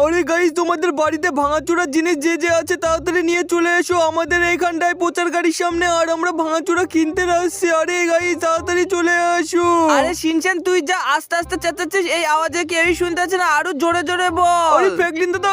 আরে গাইস, তোমাদের বাড়িতে ভাঙাচোরা জিনিস যে যে আছে তাড়াতাড়ি নিয়ে চলে এসো আমাদের এইখানটায় প্রচার গাড়ির সামনে, আর আমরা ভাঙাচোরা কিনতে আসছি। আরে গাইস তাড়াতাড়ি চলে আসো। আরে শিনচান তুই যা আস্তে আস্তে চেঁচাচ্ছিস, এই আওয়াজে কেউই শুনতে পাচ্ছে না, আরো জোরে জোরে বল। আরে ফ্র্যাঙ্কলিন দাদা,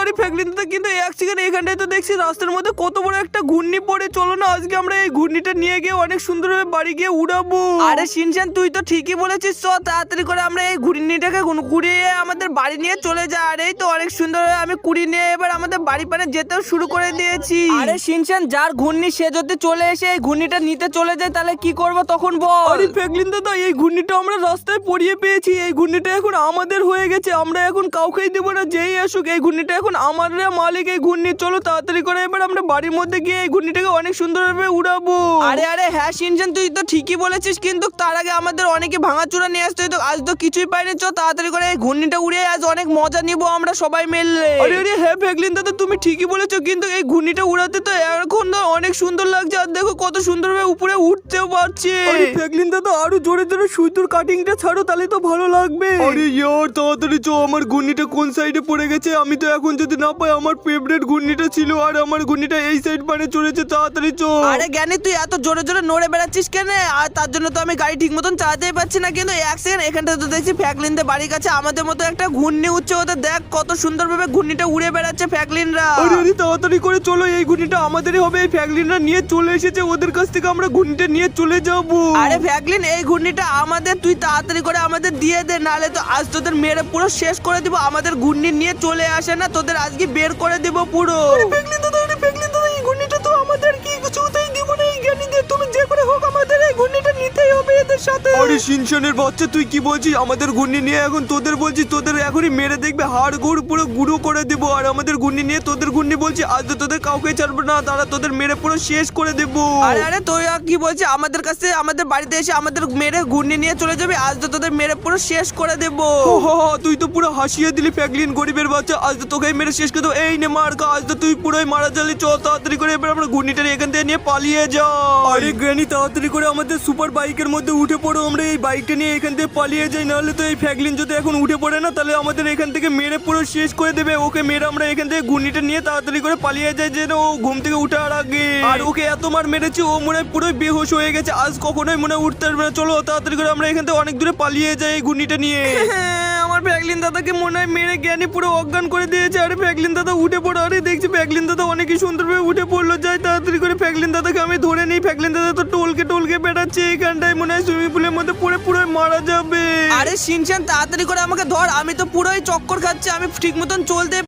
কিন্তু এক সেকেন্ড, এখানটায় তো দেখছি রাস্তার মধ্যে কত বড় একটা ঘূর্ণি পড়ে। চলো না আজকে আমরা এই ঘূর্ণিটা নিয়ে গিয়ে অনেক সুন্দরভাবে বাড়ি গিয়ে উড়াবো। আরে শিনচান তুই তো ঠিকই বলেছিস, চ তাড়াতাড়ি করে আমরা এই ঘূর্ণিটাকে কুড়িয়ে আমাদের বাড়ি নিয়ে চলে যাই। আর এই তো অনেক সুন্দর আমি কুড়িয়ে নিয়ে এবার আমাদের বাড়ি পানে যেতেও শুরু করে দিয়েছি। আরে শিনচান, যার ঘূর্ণি সে যদি চলে এসে এই ঘূর্ণিটা নিতে চলে যায় তাহলে কি করব তখন বল। আরে ফ্র্যাঙ্কলিন দাদা, এই ঘূর্ণিটা আমরা রাস্তায় পড়িয়ে পেয়েছি। এই ঘূর্ণিটা এখন আমাদের হয়ে গেছে, আমরা এখন কাউকেই দেবো না। যেই আসুক এই ঘূর্ণিটা এখন আমার মালিক এই ঘূর্ণি। চলো তাড়াতাড়ি করে এবার আমরা বাড়ির মধ্যে গিয়ে এই ঘূর্ণিটাকে অনেক সুন্দরভাবে উড়াবো। আরে হ্যাঁ শিনচান তুই তো ঠিকই বলেছিস, কিন্তু তার আগে আমাদের অনেকে ভাঙাচুরা নিয়ে আসতে হতো, আজ তো কিছুই পাইনি। চ তাড়াতাড়ি করে এই ঘূর্ণিটা উড়িয়ে আজ অনেক মজা নিব আমরা সবাই মিললে। আরে হ্যাঁ ফ্র্যাঙ্কলিন দাদা, তুমি ঠিকই বলেছো, কিন্তু এই ঘূর্ণিটা উড়াতে তো এখন তো অনেক সুন্দর লাগছে। আর দেখো কত সুন্দরভাবে উপরে উঠতেও পারছে। আরে ফ্র্যাঙ্কলিন দাদা, আরো জোরে জোরে সুইতুর কাটিংটা ছাড়ো, তাহলে তো ভালো লাগবে। আরে ইয়ার তাড়াতাড়ি চো, আমার ঘূর্ণিটা কোন সাইডে পড়ে গেছে। আমি তো এখন যদি না পাই, আমার ফেভারিট ঘূর্ণিটা ছিল আর আমার ঘূর্ণিটা এই সাইড মানে চলেছে। তাড়াতাড়ি চো। আরে জ্ঞানী তুই এত জোরে জোরে নড়ে বেড়াচ্ছিস কেন? আর তার জন্য তো আমি গাড়ি ঠিক মতন চালাতেই পারছি না। কিন্তু এক সেকেন্ড, এখানটা তো দেখছি ফ্র্যাঙ্কলিনদের বাড়ির কাছে আমাদের মতো একটা ঘূর্ণি উঠছে। ওদের দেখ কত সুন্দরভাবে ঘূর্ণিটা উড়ে বেড়াচ্ছে ফ্র্যাঙ্কলিনরা। আরে তাড়াতাড়ি করে চলো, এই ঘূর্ণিটা আমাদেরই হবে। এই ফ্র্যাঙ্কলিনরা নিয়ে চলে এসেছে, ওদের কাছ থেকে আমরা ঘূর্ণিটা নিয়ে চলে যাব। আরে ফ্র্যাঙ্কলিন, এই ঘূর্ণিটা আমাদের, তুই তাড়াতাড়ি করে আমাদের দিয়ে দে, নালে তো আজ তোদের মেরে পুরো শেষ করে দিব। আমাদের ঘূর্ণি নিয়ে চলে আসে না, তোদের আজকে বের করে দিব পুরো। ফ্র্যাঙ্কলিন দাদা, এই ঘূর্ণিটা তো আমাদের, কি কিছুতেই দিব না এই জ্ঞানীদের। তুমি যে করে হোক আমাদের এই ঘূর্ণিটা নিতেই হবে এদের সাথে। আরে শিনশানের বাচ্চা, তুই কি বলছিস? আমাদের ঘূর্ণি নিয়ে এখন তোদের বলছি, তোদের এখনই মেরে দেখবে হাড় গোড় পুরো গুঁড়ো করে দিব। আর আমাদের ঘূর্ণি নিয়ে তোদের ঘূর্ণি বলছি, আজ তো তোদের কাউকে ছাড়বো না, তারা তোদের মেরে পুরো শেষ করে দেবো। আরে তুই কি বলছিস? আমাদের কাছে আমাদের বাড়িতে এসে আমাদের মেরে ঘূর্ণি নিয়ে চলে যাবে? আজ তো তোদের মেরে পুরো শেষ করে দেবো। তুই তো পুরো হাসিয়ে দিলি ফ্র্যাঙ্কলিন, গরিবের বাচ্চা। আজ তো তোকে মেরে শেষ করে দেবো। এই নে মার খা, আজ তো তুই পুরোই মারা যালি। চল তাড়াতাড়ি করে এবার আমরা ঘূর্ণিটা এখান থেকে নিয়ে পালিয়ে যাও। আরে গ্র্যানি, তাড়াতাড়ি করে আমাদের সুপার বাইকের মধ্যে উঠে পড়ো, আমরা এই বাইকটা নিয়ে এখান থেকে পালিয়ে যাই। নাহলে তো এই ফ্র্যাঙ্কলিন যদি এখন উঠে পড়ে না, তাহলে আমাদের এখান থেকে মেরে পুরো শেষ করে দেবে। ওকে মেরে আমরা এখান থেকে ঘূর্ণিটা নিয়ে তাড়াতাড়ি করে পালিয়ে যাই, যেন ও ঘুম থেকে উঠার আগে। আর ওকে এত মার মেরেছি, ও মনে হয় পুরোই বেহুশ হয়ে গেছে, আজ কখনোই মনে হয় উঠতে পারবে না। চলো তাড়াতাড়ি করে আমরা এখান থেকে অনেক দূরে পালিয়ে যাই এই ঘূর্ণিটা নিয়ে। আমার ফ্র্যাঙ্কলিন দাদাকে মনে হয় মেরে জ্ঞানী পুরো অজ্ঞান করে দিয়েছে। আরে ফ্র্যাঙ্কলিন দাদা উঠে পড়ো। আরে দেখছি ফ্র্যাঙ্কলিন দাদা অনেকই সুন্দরভাবে উঠে পড়লো। যাই তাড়াতাড়ি করে ফ্র্যাঙ্কলিন দাদাকে আমি ধরে নিই। ফ্র্যাঙ্কলিন দাদা তো টলকে বেড়াচ্ছে এইখানটায়, মনে হয় সুইমিং পুলের মধ্যে পড়ে পুরোই মারা যাবে। আরে শিনচান তাড়াতাড়ি করে আমাকে ধর, আমি তো পুরোই চক্কর খাচ্ছি, আমি ঠিক মতন চলতে